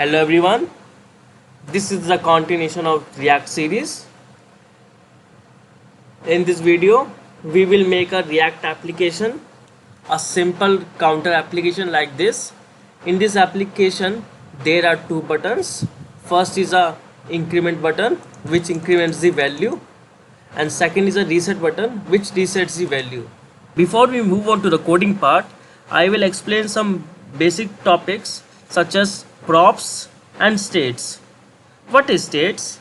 Hello everyone, this is the continuation of React series. In this video, we will make a React application, a simple counter application like this. In this application, there are two buttons. First is a increment button which increments the value, and second is a reset button which resets the value. Before we move on to the coding part, I will explain some basic topics such as props and states. What is states?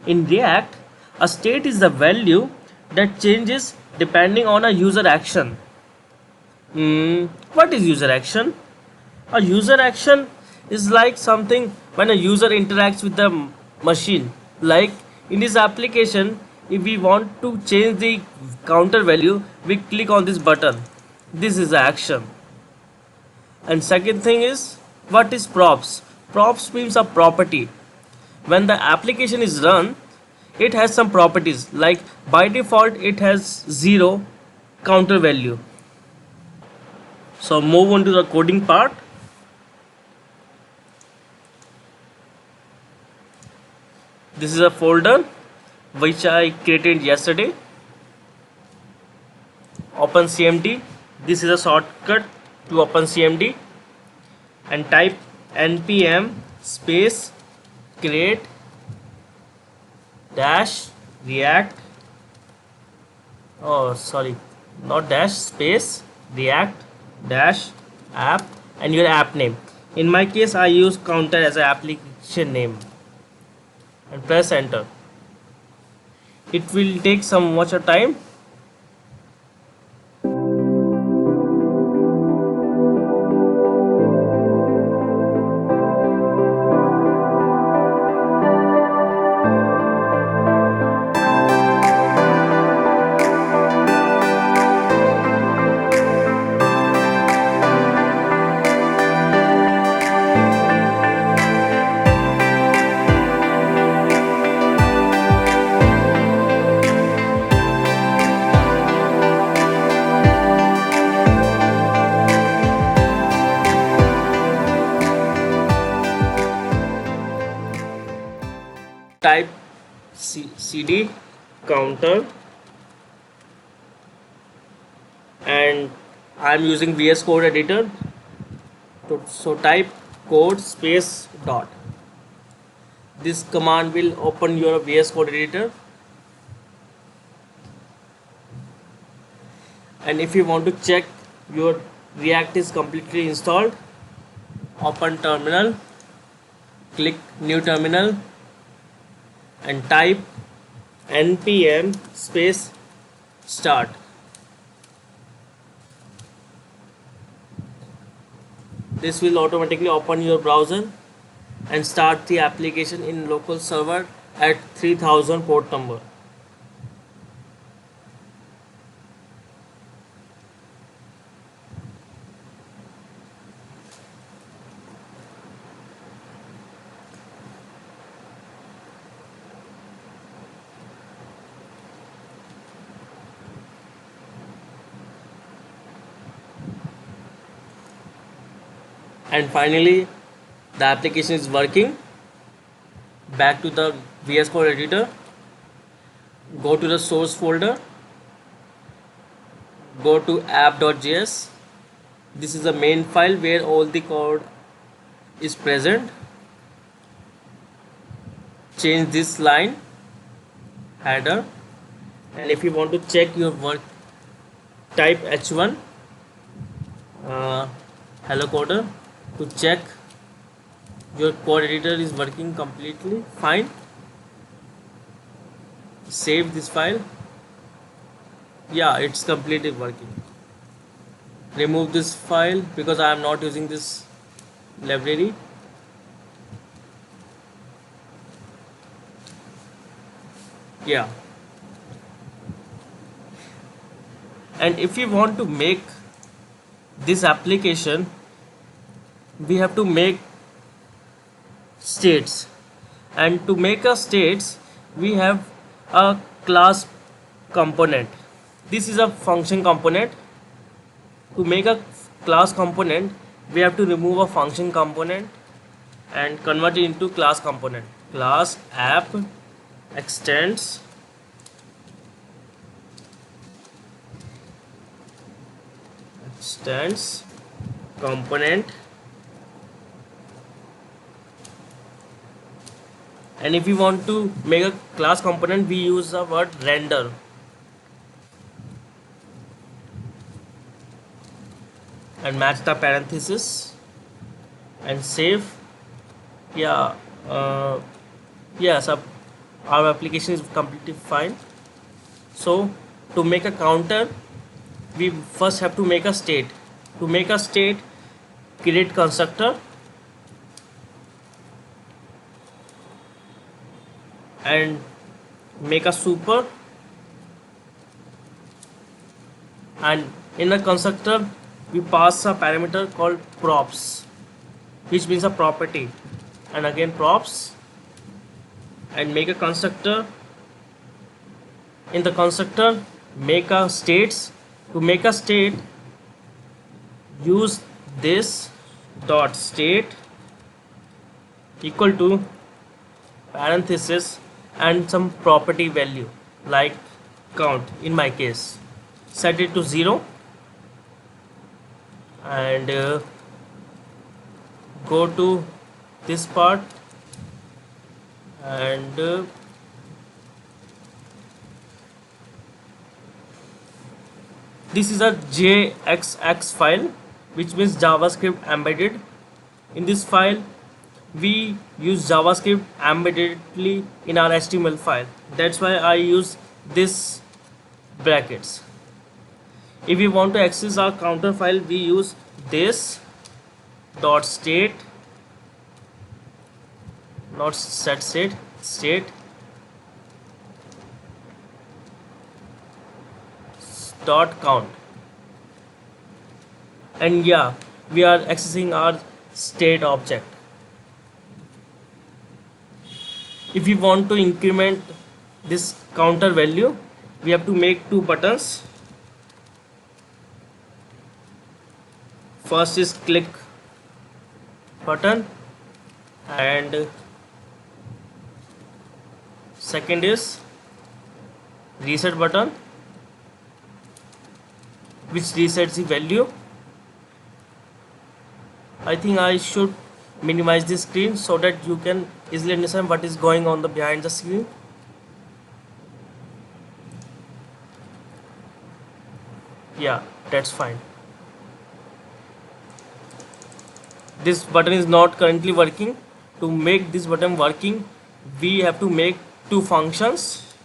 In React, a state is the value that changes depending on a user action. What is user action? A user action is like something when a user interacts with the machine. Like in this application, if we want to change the counter value, we click on this button. This is the action. And second thing is, what is props? Props means a property. When the application is run, it has some properties, like by default it has 0 counter value. So move on to the coding part. This is a folder which I created yesterday. OpenCMD. This is a shortcut to OpenCMD, and type npm space create dash react not dash space react dash app and your app name. In my case, I use counter as an application name, and press enter. It will take some much time. Type cd counter, and I am using VS Code editor. So type code space dot. This command will open your VS Code editor. And if you want to check your React is completely installed, open terminal, click new terminal, and type npm space start. This will automatically open your browser and start the application in local server at 3000 port number. And finally, the application is working. Back to the VS Code editor, go to the source folder, go to app.js. This is the main file where all the code is present. Change this line header, and if you want to check your work, type h1 hello coder to check your code editor is working completely fine. Save this file. Yeah, it's completely working. Remove this file because I am not using this library. Yeah, and if you want to make this application, we have to make states, and to make a states we have a class component. This is a function component. To make a class component, we have to remove a function component and convert it into class component. Class app extends component, and if we want to make a class component, we use the word render. And match the parenthesis and save. Yeah, yeah, so our application is completely fine. So to make a counter, we first have to make a state. To make a state, create constructor and make a super, and in a constructor we pass a parameter called props, which means a property, and again props, and make a constructor. In the constructor, make a states. To make a state, use this dot state equal to parenthesis and some property value like count. In my case, set it to 0 and go to this part and this is a JXX file, which means JavaScript embedded. In this file, we use JavaScript embeddedly in our HTML file. That's why I use this brackets. If we want to access our counter file, we use this dot state, not set state dot count, and yeah, we are accessing our state object. If we want to increment this counter value, we have to make two buttons. First is click button and second is reset button, which resets the value. I think I should minimize the screen so that you can easily understand what is going on behind the screen. Yeah, that's fine. This button is not currently working. To make this button working, we have to make two functions.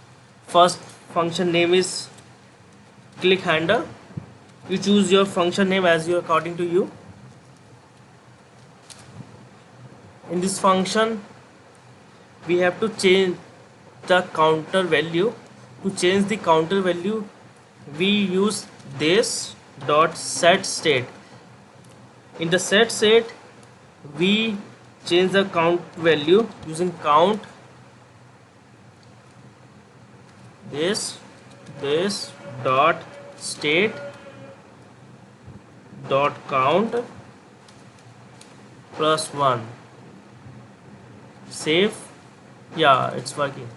First function name is click handler. You choose your function name as you according to you. In this function, we have to change the counter value. To change the counter value, we use this dot set state. In the set state, we change the count value using count this dot state dot count plus 1. Save. Yeah, it's working.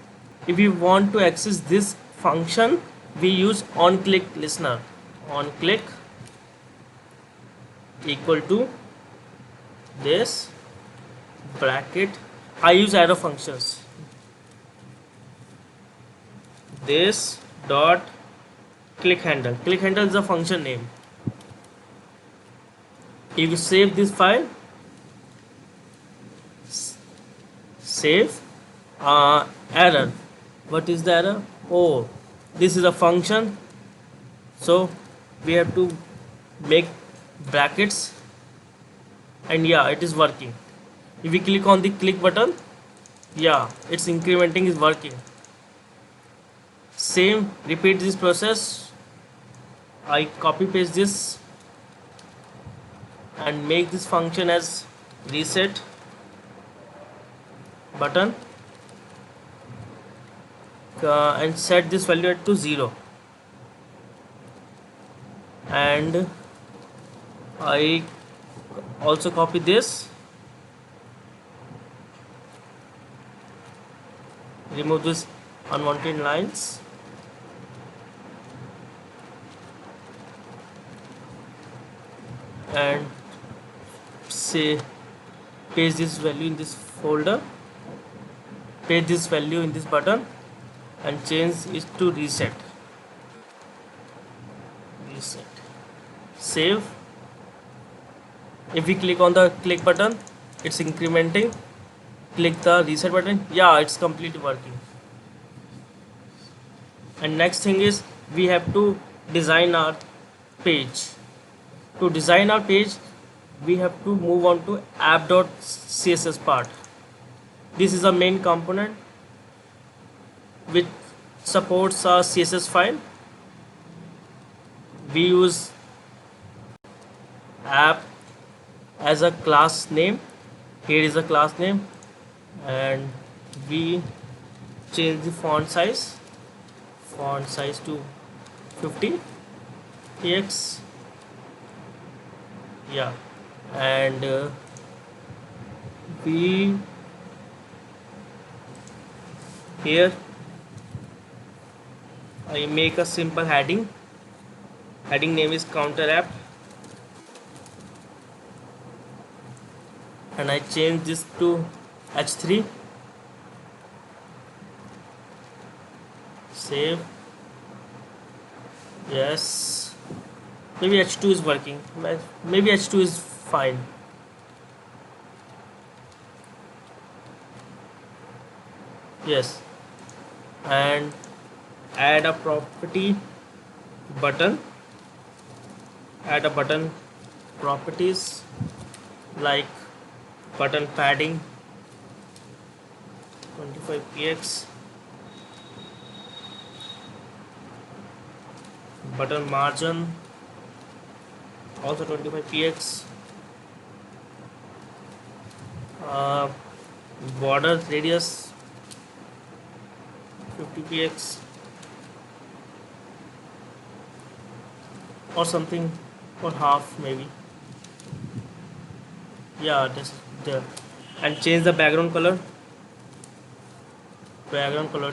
If we want to access this function, we use onClick listener. OnClick equal to this bracket. I use arrow functions. This dot click handle. Click handle is the function name. If you save this file, save. Error. What is the error? Oh, this is a function, so we have to make brackets, and yeah, it is working. If we click on the click button, yeah, it's incrementing, is working. Same, repeat this process. I copy paste this and make this function as reset button and set this value to 0, and I also copy this remove this unwanted lines, and say paste this value in this folder, paste this value in this button, and change it to reset. Save. If we click on the click button, it's incrementing. Click the reset button. Yeah, it's completely working. And next thing is we have to design our page. To design our page, we have to move on to app.css part. This is the main component which supports our CSS file. We use app as a class name. Here is a class name, and we change the font size to 50 px. Yeah, and we here I make a simple heading name is counter app, and I change this to h3. Save. Yes, maybe h2 is working, maybe h2 is fine. Yes, and add a property button, add a button properties like button padding 25 px, button margin also 25 px, border radius 50 px or something, or half maybe. Yeah, that's there. And change the background color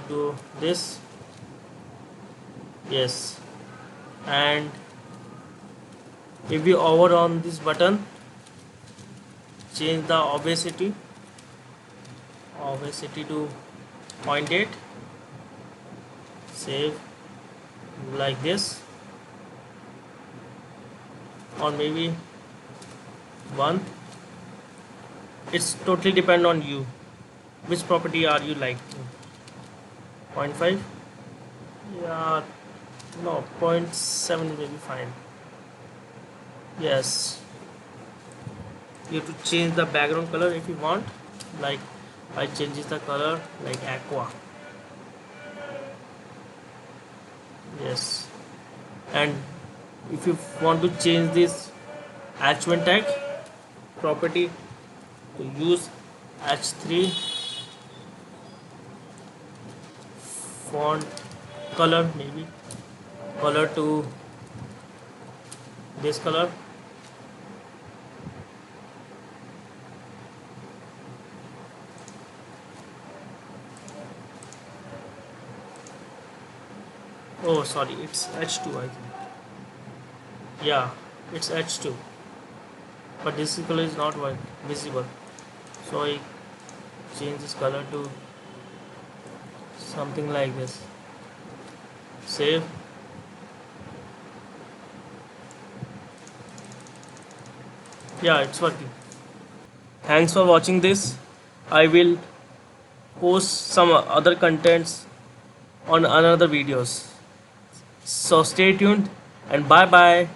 to this. Yes, and if we hover on this button, change the opacity to 0.8. Save like this, or maybe 1. It's totally depend on you, which property are you like. 0.5. Yeah, no, 0.7 may be fine. Yes, you have to change the background color if you want, like I changes the color like aqua. Yes, and if you want to change this h1 tag property, to use h3 font color, maybe color to this color. Oh sorry, it's h2 I think. Yeah, it's h2, but this color is not visible, so I change this color to something like this. Save. Yeah, it's working. Thanks for watching this. I will post some other contents on another videos, so stay tuned and bye bye.